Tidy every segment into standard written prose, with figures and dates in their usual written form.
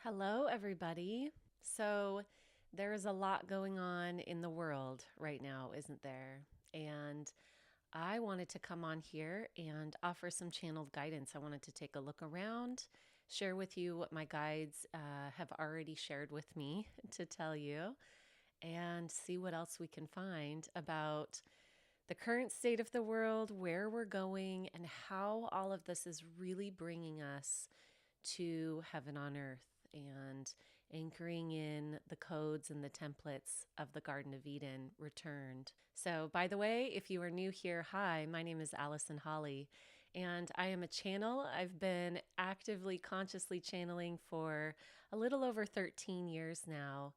Hello, everybody. So, there is a lot going on in the world right now, isn't there? And I wanted to come on here and offer some channeled guidance. I wanted to take a look around, share with you what my guides have already shared with me to tell you, and see what else we can find about the current state of the world, where we're going, and how all of this is really bringing us to heaven on earth and anchoring in the codes and the templates of the Garden of Eden returned. So, by the way, if you are new here, hi, my name is Allison Holly, and I am a channel. I've been actively, consciously channeling for a little over 13 years now,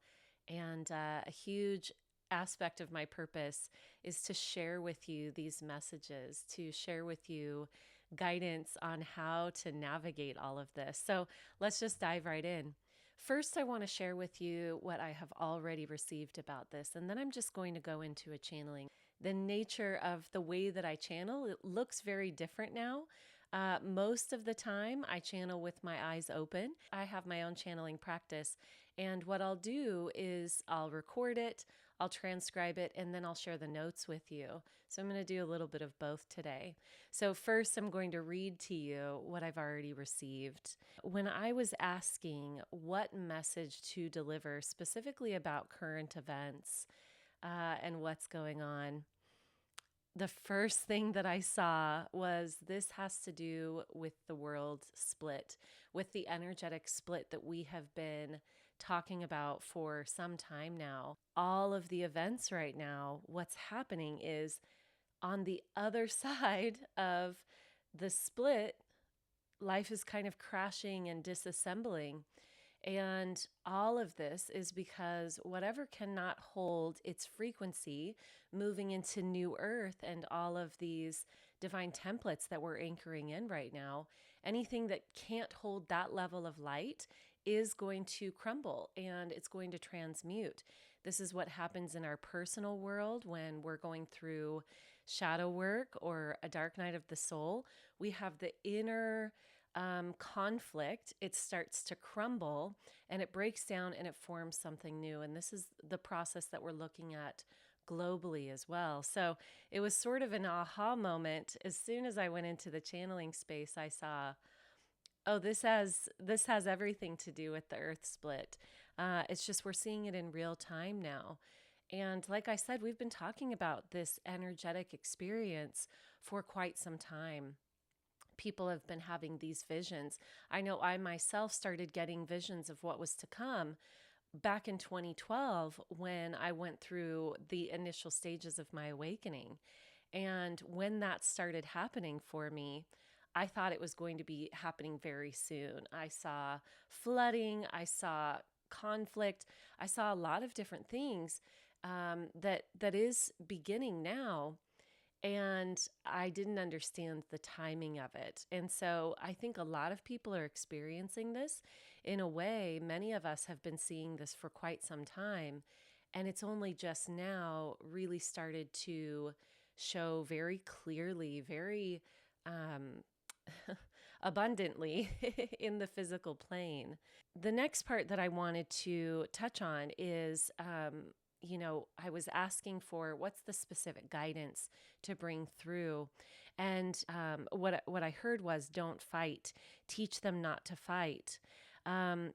and a huge aspect of my purpose is to share with you these messages, to share with you guidance on how to navigate all of this. So let's just dive right in. First, I want to share with you what I have already received about this, and then I'm just going to go into a channeling. The nature of the way that I channel, it looks very different now. Most of the time, I channel with my eyes open. I have my own channeling practice, and what I'll do is I'll record it, I'll transcribe it, and then I'll share the notes with you. So I'm going to do a little bit of both today. So first, I'm going to read to you what I've already received. When I was asking what message to deliver specifically about current events and what's going on, the first thing that I saw was this has to do with the world split, with the energetic split that we have been talking about for some time now. All of the events right now, what's happening is on the other side of the split, life is kind of crashing and disassembling. And all of this is because whatever cannot hold its frequency moving into new earth and all of these divine templates that we're anchoring in right now, anything that can't hold that level of light is going to crumble and it's going to transmute. This is what happens in our personal world when we're going through shadow work or a dark night of the soul. We have the inner conflict, it starts to crumble and it breaks down and it forms something new. And this is the process that we're looking at globally as well. So it was sort of an aha moment. As soon as I went into the channeling space, I saw, oh, this has everything to do with the earth split. It's just we're seeing it in real time now. And like I said, we've been talking about this energetic experience for quite some time. People have been having these visions. I know I myself started getting visions of what was to come back in 2012 when I went through the initial stages of my awakening. And when that started happening for me, I thought it was going to be happening very soon. I saw flooding, I saw conflict, I saw a lot of different things that is beginning now. And I didn't understand the timing of it. And so I think a lot of people are experiencing this in a way. Many of us have been seeing this for quite some time. And it's only just now really started to show very clearly, very abundantly in the physical plane. The next part that I wanted to touch on is I was asking for what's the specific guidance to bring through. And what I heard was don't fight, teach them not to fight,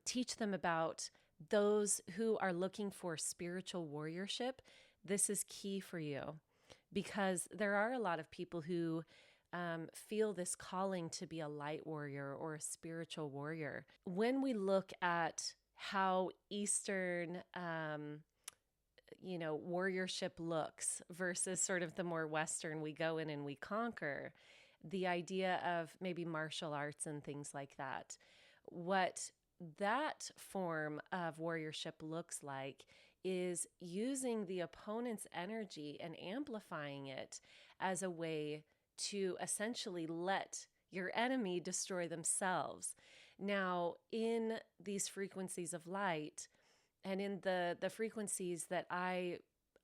teach them about those who are looking for spiritual warriorship. This is key for you because there are a lot of people who feel this calling to be a light warrior or a spiritual warrior. When we look at how Eastern warriorship looks versus sort of the more Western, we go in and we conquer, the idea of maybe martial arts and things like that. What that form of warriorship looks like is using the opponent's energy and amplifying it as a way to essentially let your enemy destroy themselves. Now, in these frequencies of light, and in the frequencies that I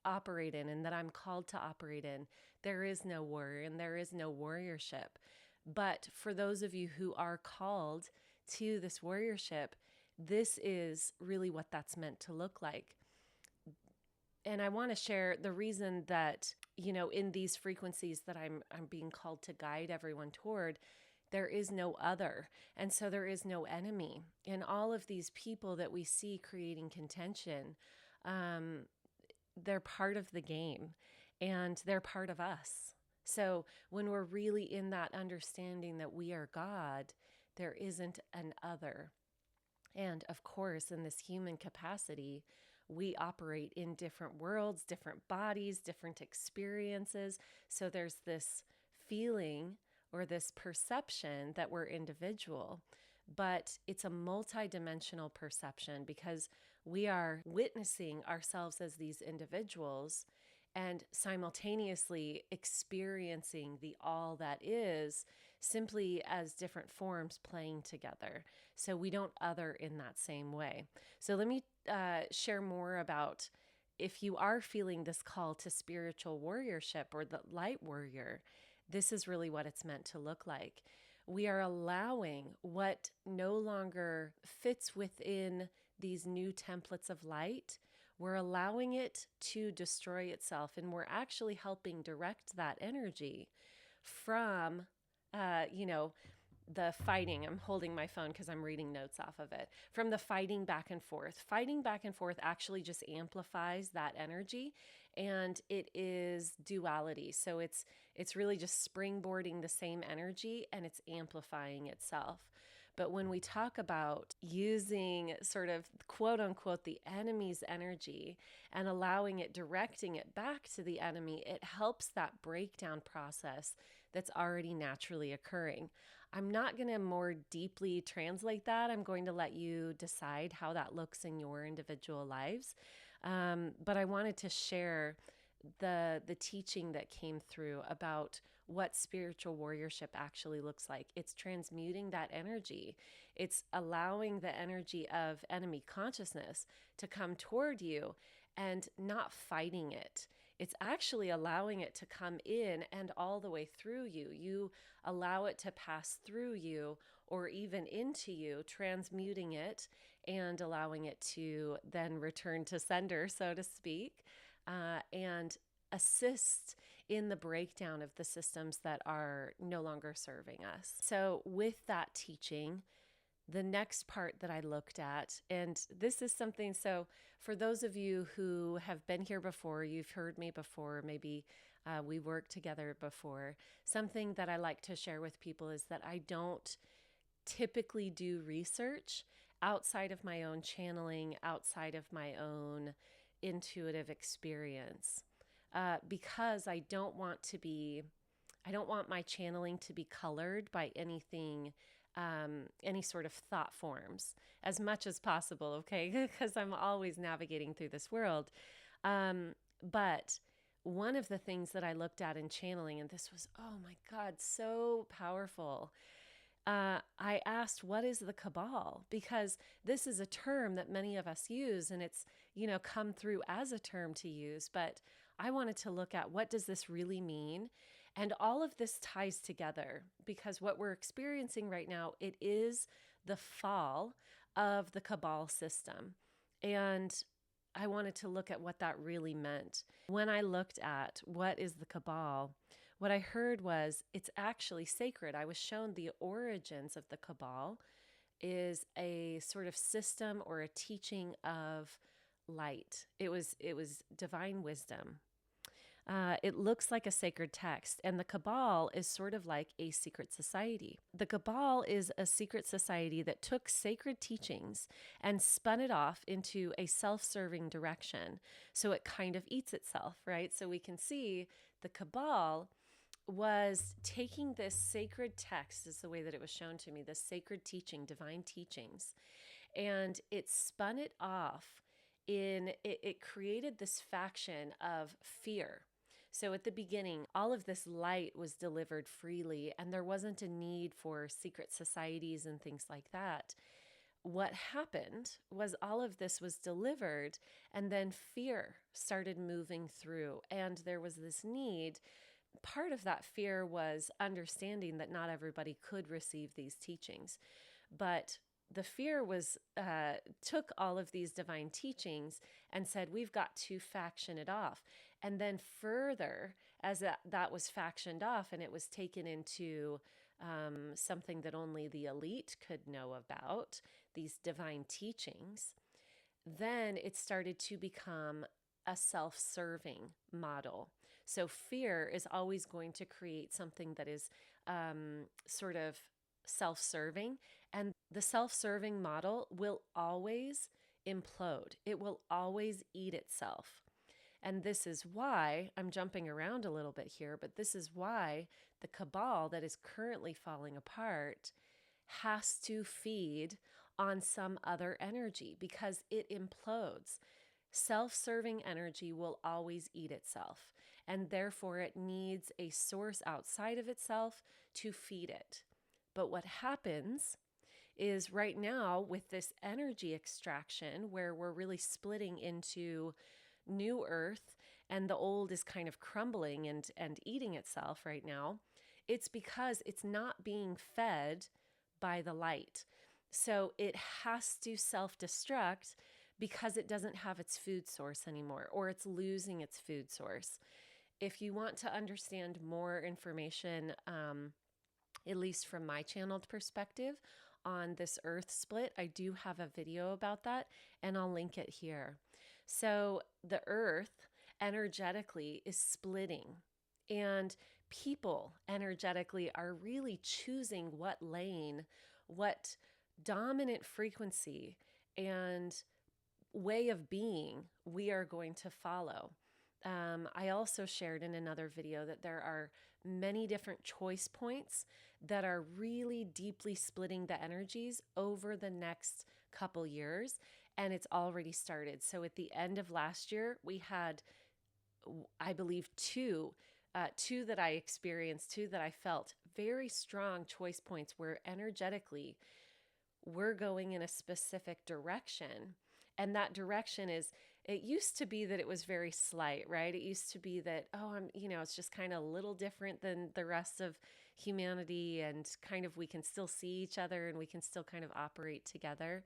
operate in and that I'm called to operate in, there is no war and there is no warriorship. But for those of you who are called to this warriorship, this is really what that's meant to look like. And I want to share the reason that, in these frequencies that I'm being called to guide everyone toward, there is no other. And so there is no enemy. And all of these people that we see creating contention, they're part of the game and they're part of us. So when we're really in that understanding that we are God, there isn't an other. And of course, in this human capacity, we operate in different worlds, different bodies, different experiences. So there's this feeling or this perception that we're individual, but it's a multidimensional perception because we are witnessing ourselves as these individuals and simultaneously experiencing the all that is simply as different forms playing together. So we don't other in that same way. So let me share more about if you are feeling this call to spiritual warriorship or the light warrior, this is really what it's meant to look like. We are allowing what no longer fits within these new templates of light. We're allowing it to destroy itself, and we're actually helping direct that energy from, the fighting. I'm holding my phone because I'm reading notes off of it. From the fighting back and forth. Fighting back and forth actually just amplifies that energy, and it is duality. So it's really just springboarding the same energy and it's amplifying itself. But when we talk about using sort of quote unquote the enemy's energy and allowing it, directing it back to the enemy, it helps that breakdown process that's already naturally occurring. I'm not going to more deeply translate that. I'm going to let you decide how that looks in your individual lives. But I wanted to share the teaching that came through about what spiritual warriorship actually looks like. It's transmuting that energy. It's allowing the energy of enemy consciousness to come toward you and not fighting it. It's actually allowing it to come in and all the way through you. You allow it to pass through you or even into you, transmuting it and allowing it to then return to sender, so to speak, and assist in the breakdown of the systems that are no longer serving us. So with that teaching, the next part that I looked at, and this is something, so for those of you who have been here before, you've heard me before, maybe we worked together before, something that I like to share with people is that I don't typically do research outside of my own channeling, outside of my own intuitive experience, because I don't want my channeling to be colored by anything, any sort of thought forms as much as possible, okay? Because I'm always navigating through this world. But one of the things that I looked at in channeling, and this was, oh my God, so powerful. I asked, what is the Cabal? Because this is a term that many of us use, and it's, come through as a term to use, but I wanted to look at what does this really mean? And all of this ties together because what we're experiencing right now, it is the fall of the Cabal system. And I wanted to look at what that really meant. When I looked at what is the Cabal, what I heard was it's actually sacred. I was shown the origins of the Cabal is a sort of system or a teaching of light. It was divine wisdom. It looks like a sacred text, and the Cabal is sort of like a secret society. The Cabal is a secret society that took sacred teachings and spun it off into a self-serving direction. So it kind of eats itself, right? So we can see the Cabal was taking this sacred text, is the way that it was shown to me, this sacred teaching, divine teachings, and it spun it off it created this faction of fear. So at the beginning, all of this light was delivered freely, and there wasn't a need for secret societies and things like that. What happened was all of this was delivered, and then fear started moving through, and there was this need. Part of that fear was understanding that not everybody could receive these teachings, but the fear was took all of these divine teachings and said, we've got to faction it off. And then further, as that was factioned off and it was taken into something that only the elite could know about, these divine teachings, then it started to become a self-serving model. So fear is always going to create something that is sort of self-serving, and the self-serving model will always implode. It will always eat itself. And this is why I'm jumping around a little bit here, but this is why the cabal that is currently falling apart has to feed on some other energy because it implodes. Self-serving energy will always eat itself, and therefore it needs a source outside of itself to feed it. But what happens is right now with this energy extraction, where we're really splitting into new earth and the old is kind of crumbling and eating itself right now, it's because it's not being fed by the light. So it has to self-destruct because it doesn't have its food source anymore, or it's losing its food source. If you want to understand more information, at least from my channeled perspective, on this earth split, I do have a video about that, and I'll link it here. So the earth energetically is splitting, and people energetically are really choosing what lane, what dominant frequency and way of being we are going to follow. I also shared in another video that there are many different choice points that are really deeply splitting the energies over the next couple years, and it's already started. So at the end of last year, we had, I believe, two that I experienced, two that I felt very strong choice points where energetically we're going in a specific direction. And that direction is, it used to be that it was very slight, right? It used to be that, it's just kind of a little different than the rest of humanity, and kind of we can still see each other and we can still kind of operate together.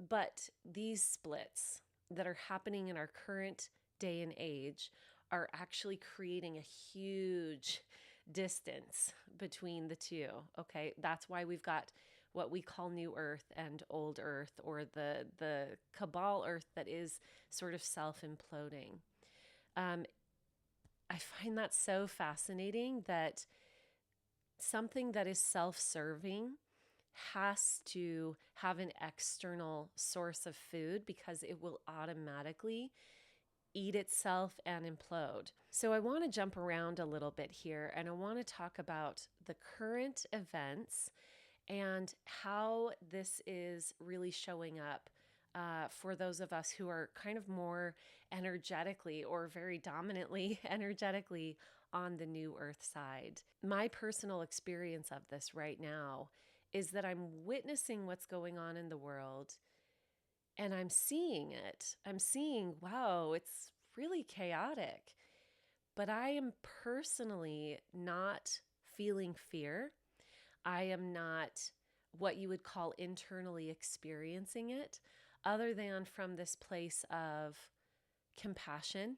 But these splits that are happening in our current day and age are actually creating a huge distance between the two, okay? That's why we've got what we call new earth and old earth, or the cabal earth that is sort of self-imploding. I find that so fascinating that something that is self-serving has to have an external source of food because it will automatically eat itself and implode. So I want to jump around a little bit here, and I want to talk about the current events and how this is really showing up for those of us who are kind of more energetically, or very dominantly energetically, on the new earth side. My personal experience of this right now is that I'm witnessing what's going on in the world, and I'm seeing it. I'm seeing, wow, it's really chaotic. But I am personally not feeling fear. I am not what you would call internally experiencing it, other than from this place of compassion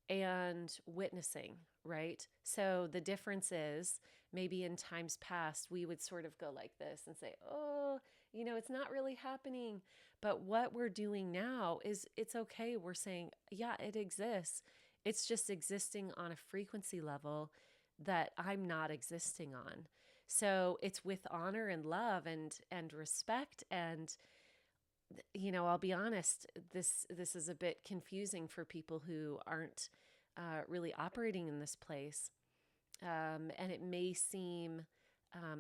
and witnessing, right? So the difference is, maybe in times past, we would sort of go like this and say, oh, it's not really happening. But what we're doing now is, it's okay. We're saying, yeah, it exists. It's just existing on a frequency level that I'm not existing on. So it's with honor and love and respect. And, I'll be honest, this is a bit confusing for people who aren't really operating in this place. And it may seem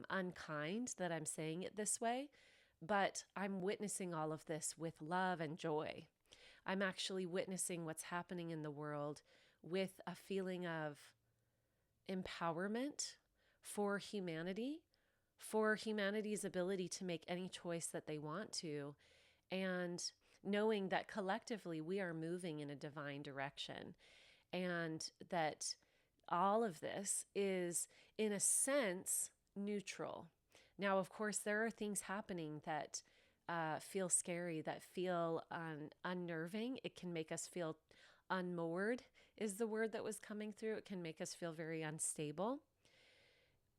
unkind that I'm saying it this way, but I'm witnessing all of this with love and joy. I'm actually witnessing what's happening in the world with a feeling of empowerment for humanity, for humanity's ability to make any choice that they want to, and knowing that collectively we are moving in a divine direction, and that all of this is, in a sense, neutral. Now, of course, there are things happening that feel scary, that feel unnerving. It can make us feel unmoored, is the word that was coming through. It can make us feel very unstable.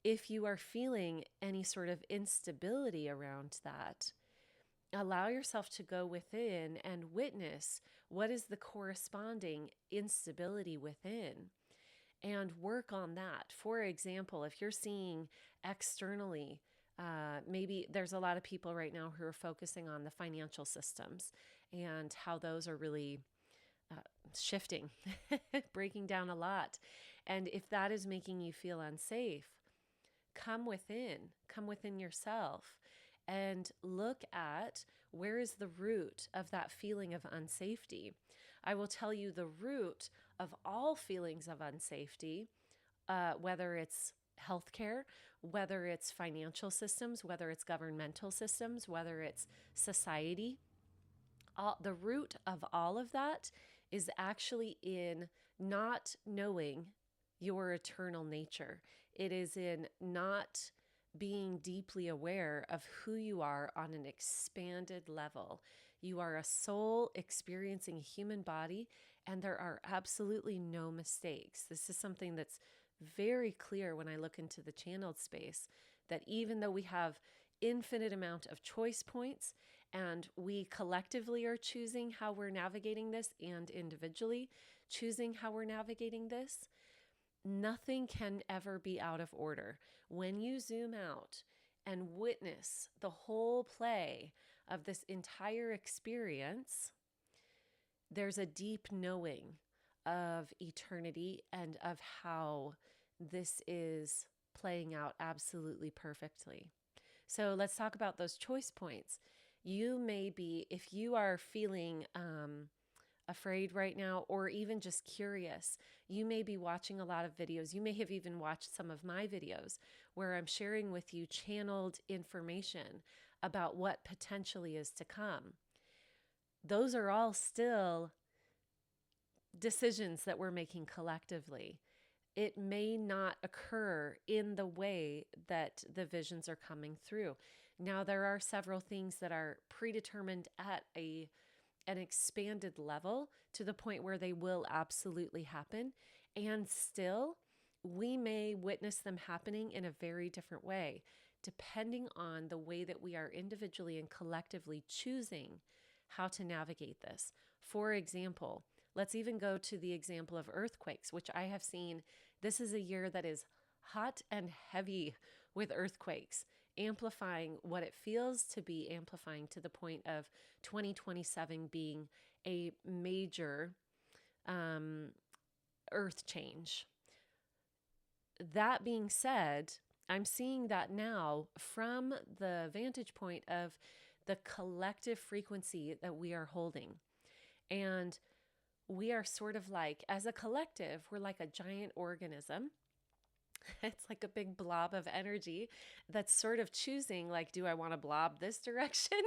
If you are feeling any sort of instability around that, allow yourself to go within and witness what is the corresponding instability within and work on that. For example, if you're seeing externally, maybe there's a lot of people right now who are focusing on the financial systems and how those are really shifting, breaking down a lot. And if that is making you feel unsafe, come within yourself and look at where is the root of that feeling of unsafety. I will tell you the root of all feelings of unsafety, whether it's healthcare, whether it's financial systems, whether it's governmental systems, whether it's society, the root of all of that is actually in not knowing your eternal nature. It is in not being deeply aware of who you are on an expanded level. You are a soul experiencing a human body, and there are absolutely no mistakes. This is something that's very clear when I look into the channeled space, that even though we have infinite amount of choice points and we collectively are choosing how we're navigating this and individually choosing how we're navigating this, nothing can ever be out of order. When you zoom out and witness the whole play of this entire experience, there's a deep knowing of eternity and of how this is playing out absolutely perfectly. So let's talk about those choice points. You may be, if you are feeling afraid right now, or even just curious, you may be watching a lot of videos. You may have even watched some of my videos where I'm sharing with you channeled information about what potentially is to come. Those are all still decisions that we're making collectively. It may not occur in the way that the visions are coming through. Now, there are several things that are predetermined at an expanded level to the point where they will absolutely happen. And still, we may witness them happening in a very different way, depending on the way that we are individually and collectively choosing how to navigate this. For example, let's even go to the example of earthquakes, which I have seen. This is a year that is hot and heavy with earthquakes, amplifying what it feels to be amplifying to the point of 2027 being a major earth change. That being said, I'm seeing that now from the vantage point of the collective frequency that we are holding. And we are sort of like, as a collective, we're like a giant organism. It's like a big blob of energy that's sort of choosing, like, do I want to blob this direction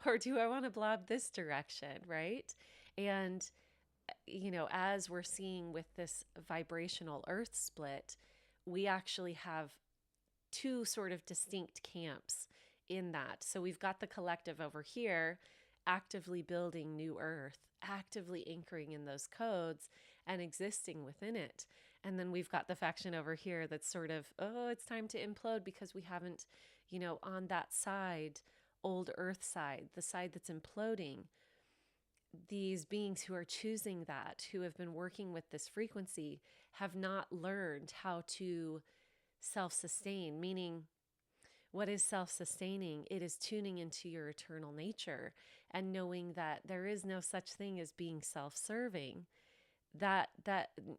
or do I want to blob this direction, right? And, you know, as we're seeing with this vibrational earth split, we actually have two sort of distinct camps in that. So we've got the collective over here actively building new earth, actively anchoring in those codes and existing within it. And then we've got the faction over here that's sort of, oh, it's time to implode because we haven't, you know, on that side, old earth side, the side that's imploding. These beings who are choosing that, who have been working with this frequency, have not learned how to self-sustain, meaning what is self-sustaining? It is tuning into your eternal nature and knowing that there is no such thing as being self-serving, that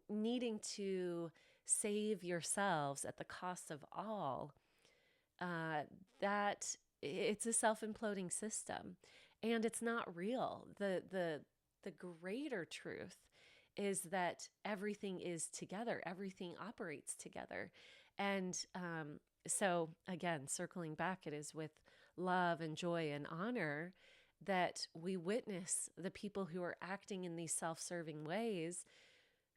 needing to save yourselves at the cost of all, that it's a self-imploding system and it's not real. The greater truth is that everything is together, everything operates together. And so again, circling back, it is with love and joy and honor that we witness the people who are acting in these self-serving ways,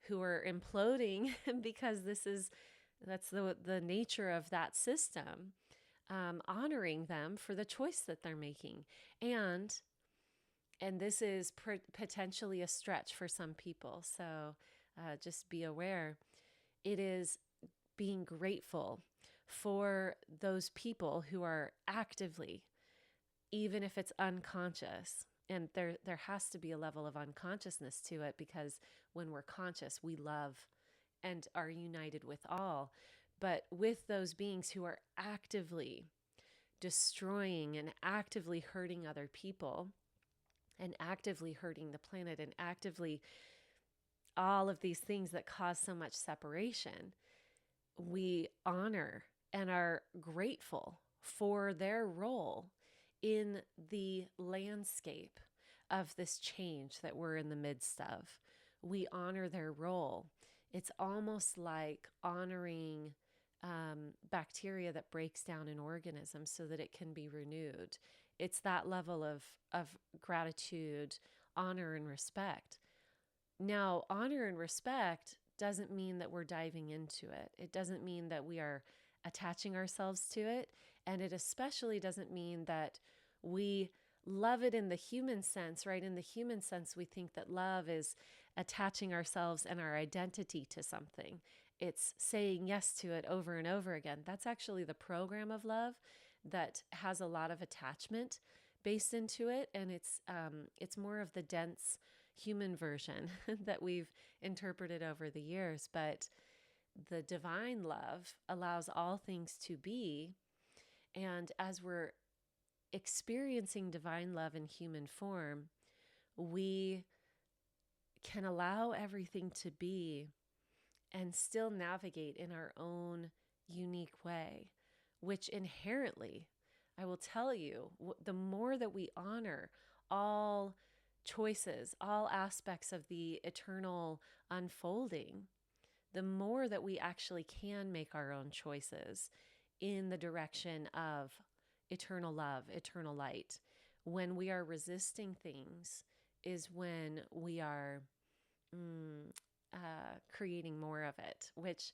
who are imploding because that's the nature of that system. honoring them for the choice that they're making. And this is potentially a stretch for some people. So just be aware. It is being grateful for those people who are actively, even if it's unconscious. And there has to be a level of unconsciousness to it, because when we're conscious, we love and are united with all. But with those beings who are actively destroying and actively hurting other people and actively hurting the planet and actively all of these things that cause so much separation, we honor and are grateful for their role in the landscape of this change that we're in the midst of. We honor their role. It's almost like honoring bacteria that breaks down an organism so that it can be renewed. It's that level of gratitude, honor, and respect. Now, honor and respect doesn't mean that we're diving into it. It doesn't mean that we are attaching ourselves to it. And it especially doesn't mean that we love it in the human sense, right? In the human sense, we think that love is attaching ourselves and our identity to something. It's saying yes to it over and over again. That's actually the program of love that has a lot of attachment based into it. And it's more of the dense human version that we've interpreted over the years. But the divine love allows all things to be. And as we're experiencing divine love in human form, we can allow everything to be and still navigate in our own unique way, which inherently, I will tell you, the more that we honor all choices, all aspects of the eternal unfolding, the more that we actually can make our own choices in the direction of eternal love, eternal light. When we are resisting things is when we are creating more of it, which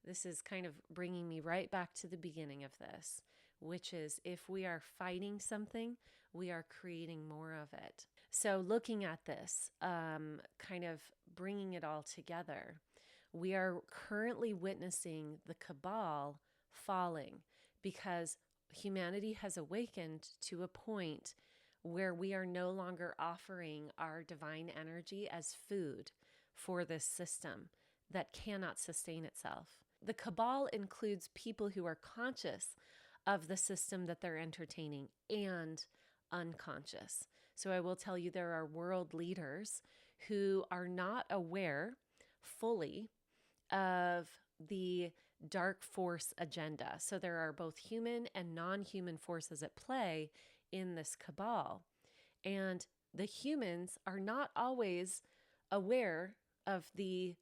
this is kind of bringing me right back to the beginning of this, which is if we are fighting something, we are creating more of it. So looking at this, kind of bringing it all together, we are currently witnessing the Cabal falling because humanity has awakened to a point where we are no longer offering our divine energy as food for this system that cannot sustain itself. The Cabal includes people who are conscious of the system that they're entertaining and unconscious. So I will tell you, there are world leaders who are not aware fully of the dark force agenda. So there are both human and non-human forces at play in this Cabal. And the humans are not always aware of the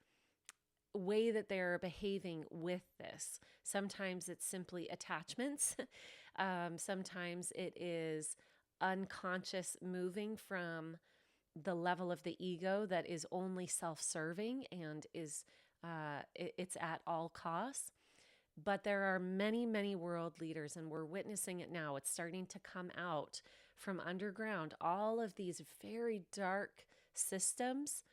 way that they're behaving with this. Sometimes it's simply attachments. Sometimes it is unconscious moving from the level of the ego that is only self-serving and is it's at all costs. But there are many, many world leaders, and we're witnessing it now. It's starting to come out from underground. All of these very dark systems,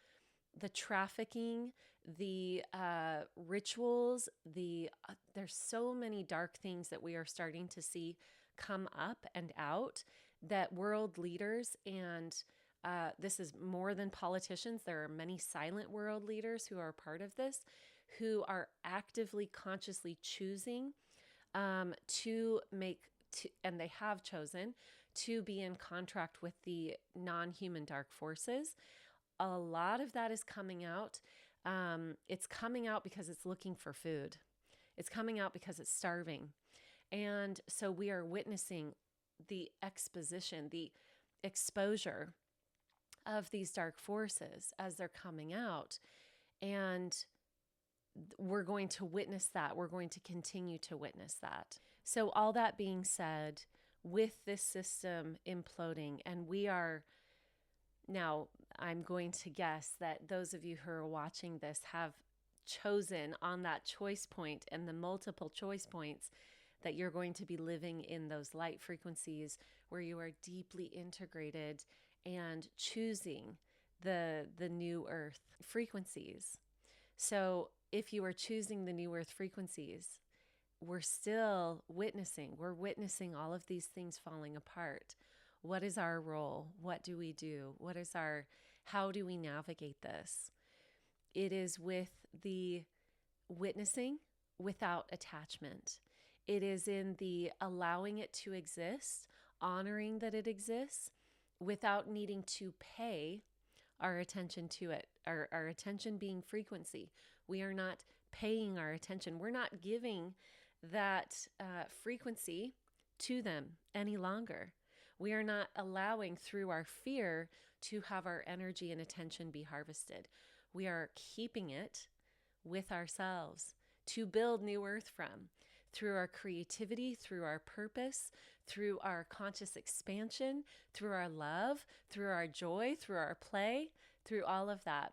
the trafficking, the rituals, there's so many dark things that we are starting to see come up and out, that world leaders, and this is more than politicians. There are many silent world leaders who are part of this, who are actively, consciously choosing to make, and they have chosen to be in contract with the non-human dark forces. A lot of that is coming out. It's coming out because it's looking for food. It's coming out because it's starving. And so we are witnessing the exposition, the exposure of these dark forces as they're coming out. And we're going to witness that. We're going to continue to witness that. So all that being said, with this system imploding, and we are now, I'm going to guess that those of you who are watching this have chosen on that choice point and the multiple choice points that you're going to be living in those light frequencies where you are deeply integrated and choosing the new earth frequencies. So if you are choosing the new earth frequencies, we're witnessing all of these things falling apart. What is our role? What do we do? How do we navigate this? It is with the witnessing without attachment. It is in the allowing it to exist, honoring that it exists without needing to pay our attention to it, our attention being frequency. We are not paying our attention. We're not giving that frequency to them any longer. We are not allowing through our fear to have our energy and attention be harvested. We are keeping it with ourselves to build new earth from through our creativity, through our purpose, through our conscious expansion, through our love, through our joy, through our play, through all of that.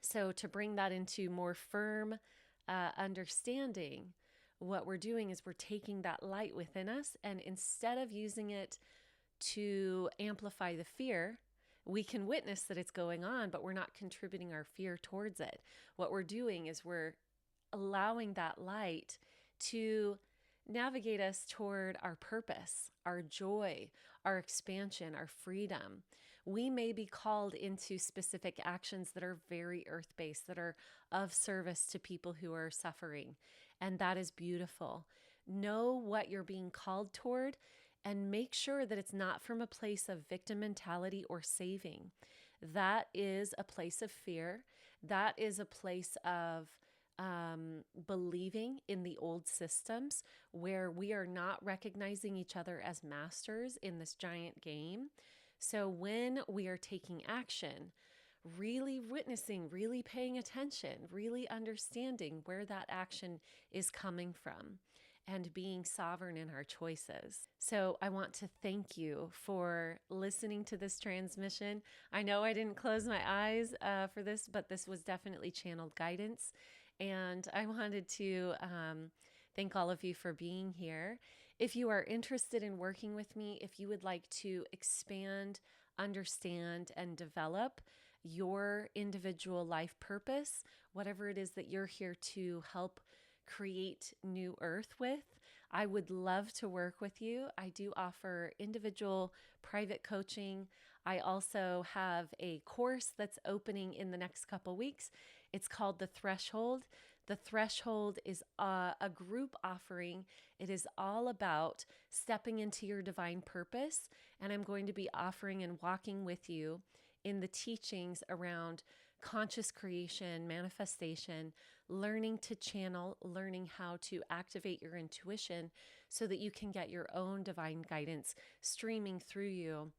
So to bring that into more firm understanding, what we're doing is we're taking that light within us, and instead of using it to amplify the fear, we can witness that it's going on, but we're not contributing our fear towards it. What we're doing is we're allowing that light to navigate us toward our purpose, our joy, our expansion, our freedom. We may be called into specific actions that are very earth-based, that are of service to people who are suffering, and that is beautiful. Know what you're being called toward, and make sure that it's not from a place of victim mentality or saving. That is a place of fear. That is a place of believing in the old systems where we are not recognizing each other as masters in this giant game. So when we are taking action, really witnessing, really paying attention, really understanding where that action is coming from, and being sovereign in our choices. So I want to thank you for listening to this transmission. I know I didn't close my eyes for this, but this was definitely channeled guidance. And I wanted to thank all of you for being here. If you are interested in working with me, if you would like to expand, understand, and develop your individual life purpose, whatever it is that you're here to help create new earth with, I would love to work with you. I do offer individual private coaching. I also have a course that's opening in the next couple weeks. It's called The Threshold. The Threshold is a group offering. It is all about stepping into your divine purpose, and I'm going to be offering and walking with you in the teachings around conscious creation, manifestation, learning to channel, learning how to activate your intuition so that you can get your own divine guidance streaming through you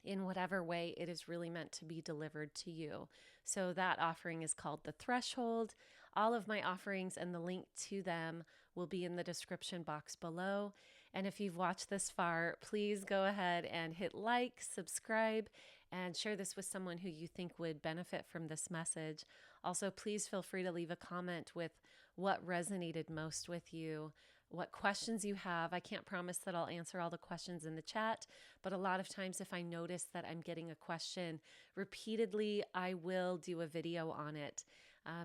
in whatever way it is really meant to be delivered to you. So that offering is called The Threshold. All of my offerings and the link to them will be in the description box below. And if you've watched this far, please go ahead and hit like, subscribe, and share this with someone who you think would benefit from this message. Also, please feel free to leave a comment with what resonated most with you, what questions you have. I can't promise that I'll answer all the questions in the chat, but a lot of times if I notice that I'm getting a question repeatedly, I will do a video on it.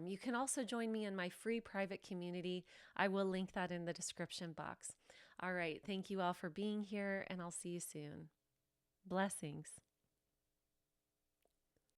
You can also join me in my free private community. I will link that in the description box. All right, thank you all for being here, and I'll see you soon. Blessings.